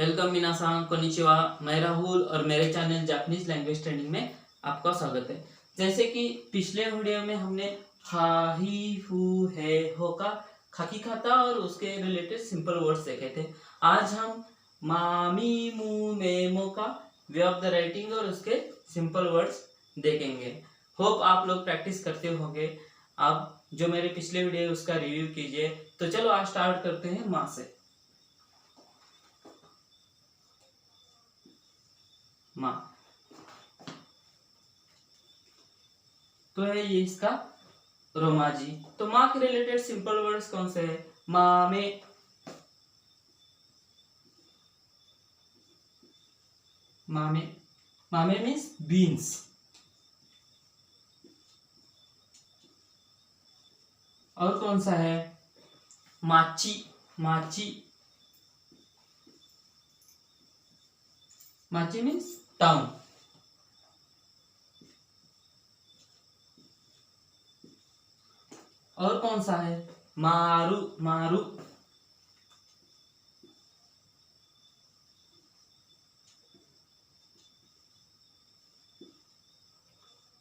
Welcome मिनासान konnichiwa. मैं राहुल और मेरे चैनल जापानीज लैंग्वेज ट्रेनिंग में आपका स्वागत है। जैसे कि पिछले वीडियो में हमने हा ही फू है हो का खाकी खाता और उसके रिलेटेड सिंपल वर्ड्स देखे थे। आज हम मामी मू मेमो का वे ऑफ द राइटिंग और उसके सिंपल वर्ड्स देखेंगे। होप आप लोग प्रैक्टिस करते होंगे। आप जो मेरे पिछले वीडियो है उसका रिव्यू कीजिए। तो चलो आज स्टार्ट करते हैं माँ से। माँ तो है ये इसका रोमाजी। तो माँ के रिलेटेड सिंपल वर्ड्स कौन से है? मामे, मामे, मामे मीन्स बीन्स। और कौन सा है? माची, माची, माची मीन्स टाउन। और कौन सा है? मारू, मारू,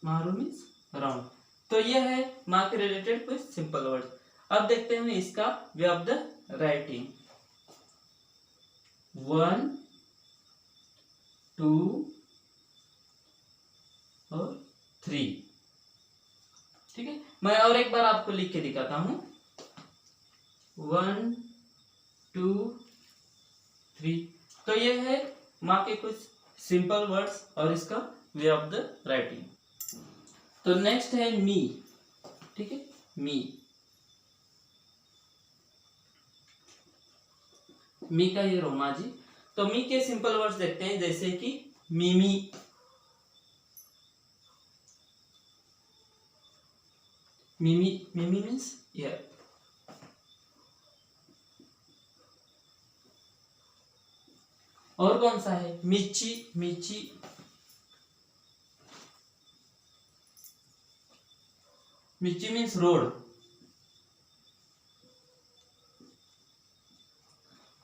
मारू मीन्स राउंड। तो ये है माँ के रिलेटेड कुछ सिंपल वर्ड। अब देखते हैं इसका वे ऑफ द राइटिंग। 1 2 और 3। ठीक है, मैं और एक बार आपको लिख के दिखाता हूं। 1 2 3। तो ये है माँ के कुछ सिंपल वर्ड्स और इसका वे ऑफ द राइटिंग। तो नेक्स्ट है मी। ठीक है, मी। मी का ये रोमाजी। तो मी के सिंपल वर्ड्स देखते हैं, जैसे कि मिमी, मिमी, मिमी मीन्स ईयर। और कौन सा है? मिची, मिची, मिची मीन्स रोड।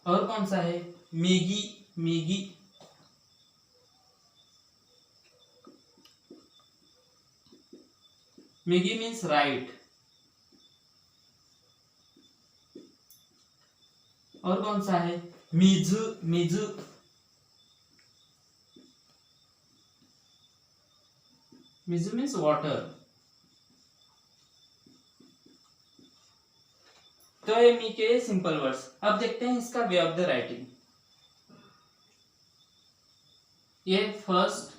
और कौन सा है? Maggi, Maggi, Maggi means right. और कौन सा है? मिजु, मिजु, मिजु मीन्स वाटर। तो ये मी के सिंपल वर्ड्स। अब देखते हैं इसका वे ऑफ द राइटिंग। ये फर्स्ट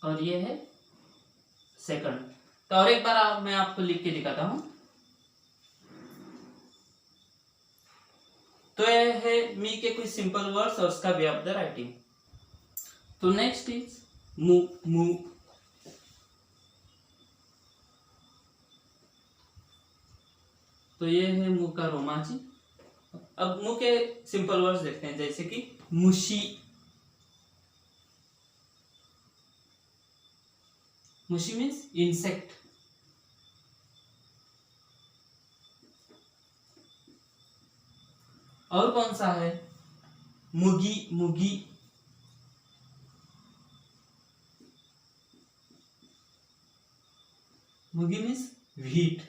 और ये है सेकंड। तो और एक बार मैं आपको लिख के दिखाता हूं। तो ये है मी के कुछ सिंपल वर्ड्स और उसका वे ऑफ द राइटिंग। तो नेक्स्ट इज मु, मु। तो ये है मु का रोमाची। अब मु के सिंपल वर्ड्स देखते हैं, जैसे कि मुशी, मुशी मीन्स इंसेक्ट। और कौन सा है? मुगी, मुगी, मुगी मीन्स व्हीट।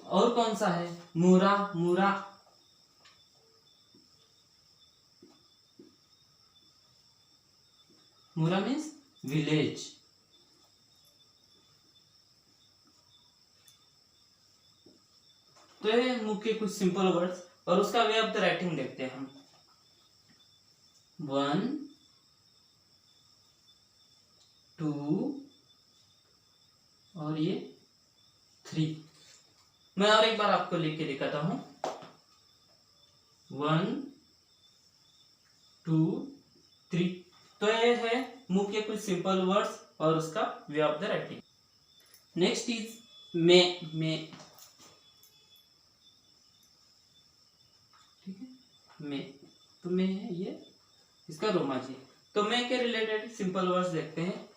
और कौन सा है? मुरा, मुरा, मुरा मीन्स विलेज। तो ये मुख के कुछ सिंपल वर्ड्स और उसका वे ऑफ द राइटिंग देखते हैं हम। 1 2 और ये 3। मैं और एक बार आपको लिख के दिखाता हूं। 1 2 3। तो ये है मुख के कुछ सिंपल वर्ड्स और उसका way of the writing. Next is मे, मे। ठीक है, मे। तो मे है ये इसका रोमाजी। तो मे के रिलेटेड सिंपल वर्ड्स देखते हैं।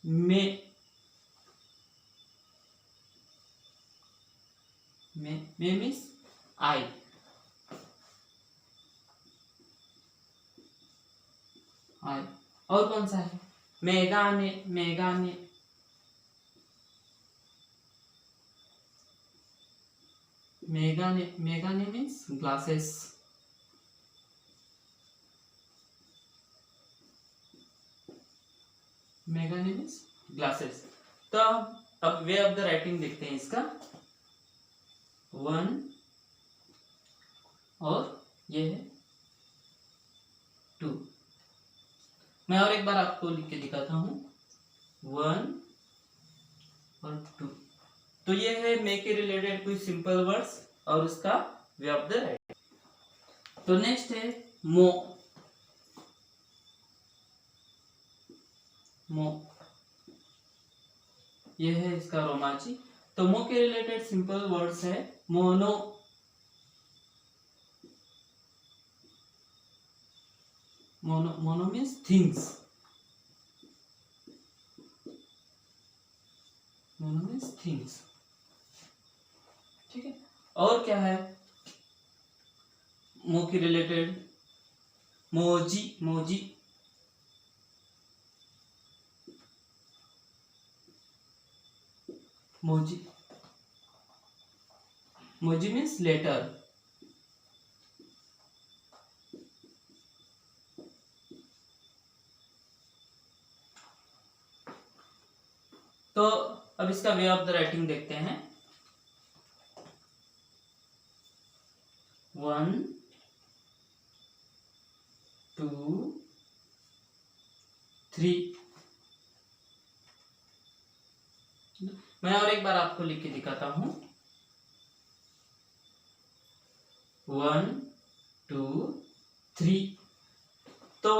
मे, मे मीन्स आई। आई। और कौन सा है? मेगाने, मेगाने। मेगाने, मेगाने मीन्स ग्लासेस। मेगाने मीन्स ग्लासेस। तो अब वे ऑफ द राइटिंग देखते हैं इसका। 1 और ये है 2। मैं और एक बार आपको लिख के दिखाता हूँ। 1 और 2। तो ये है मे के रिलेटेड कुछ सिंपल वर्ड्स और उसका वे ऑफ द राइटिंग। तो नेक्स्ट है मो। मो, ये है इसका रोमांची। तो मो के रिलेटेड सिंपल वर्ड्स है mono. Mono, mono means things. Mono means things. ठीक है। और क्या है मो के रिलेटेड? मोजी, मोजी। मोजी, मोजी मीन्स लेटर। तो अब इसका वे ऑफ द राइटिंग देखते हैं। 1 2 3। मैं और एक बार आपको लिख के दिखाता हूं। 1 2 3। तो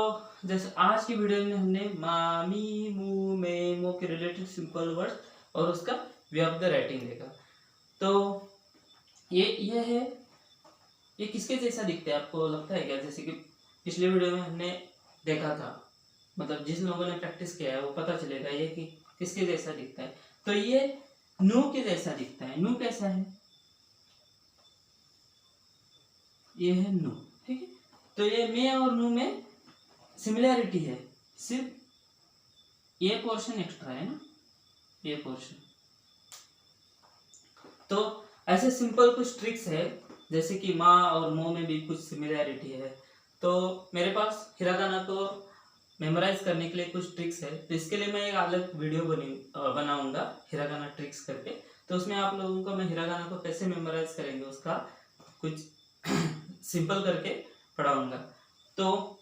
जैसे आज की वीडियो में हमने मामी, मू, में, मो के रिलेटेड सिंपल वर्ड्स और उसका वे ऑफ द राइटिंग देखा। तो ये है, ये किसके जैसा दिखता है आपको लगता है क्या? जैसे कि पिछले वीडियो में हमने देखा था, मतलब जिस लोगों ने प्रैक्टिस किया है वो पता चलेगा ये कि किसके जैसा दिखता है। तो ये नू के जैसा दिखता है। नू कैसा है? ये है नू। ठीक है। तो ये मे और नू में सिमिलैरिटी है, सिर्फ ये पोर्शन एक्स्ट्रा है ना, ये पोर्शन। तो ऐसे सिंपल कुछ ट्रिक्स है, जैसे कि मा और मो में भी कुछ सिमिलैरिटी है। तो मेरे पास हिरागाना को मेमोराइज करने के लिए कुछ ट्रिक्स है, तो इसके लिए मैं एक अलग वीडियो बनाऊंगा हिरागाना ट्रिक्स करके। तो उसमें आप लोगों को मैं हिरागाना को कैसे मेमोराइज करेंगे उसका कुछ सिंपल करके पढ़ाऊंगा। तो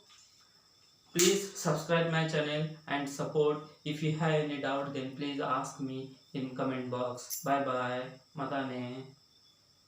please subscribe my channel and support. If you have any doubt then please ask me in comment box. Bye bye. Matane.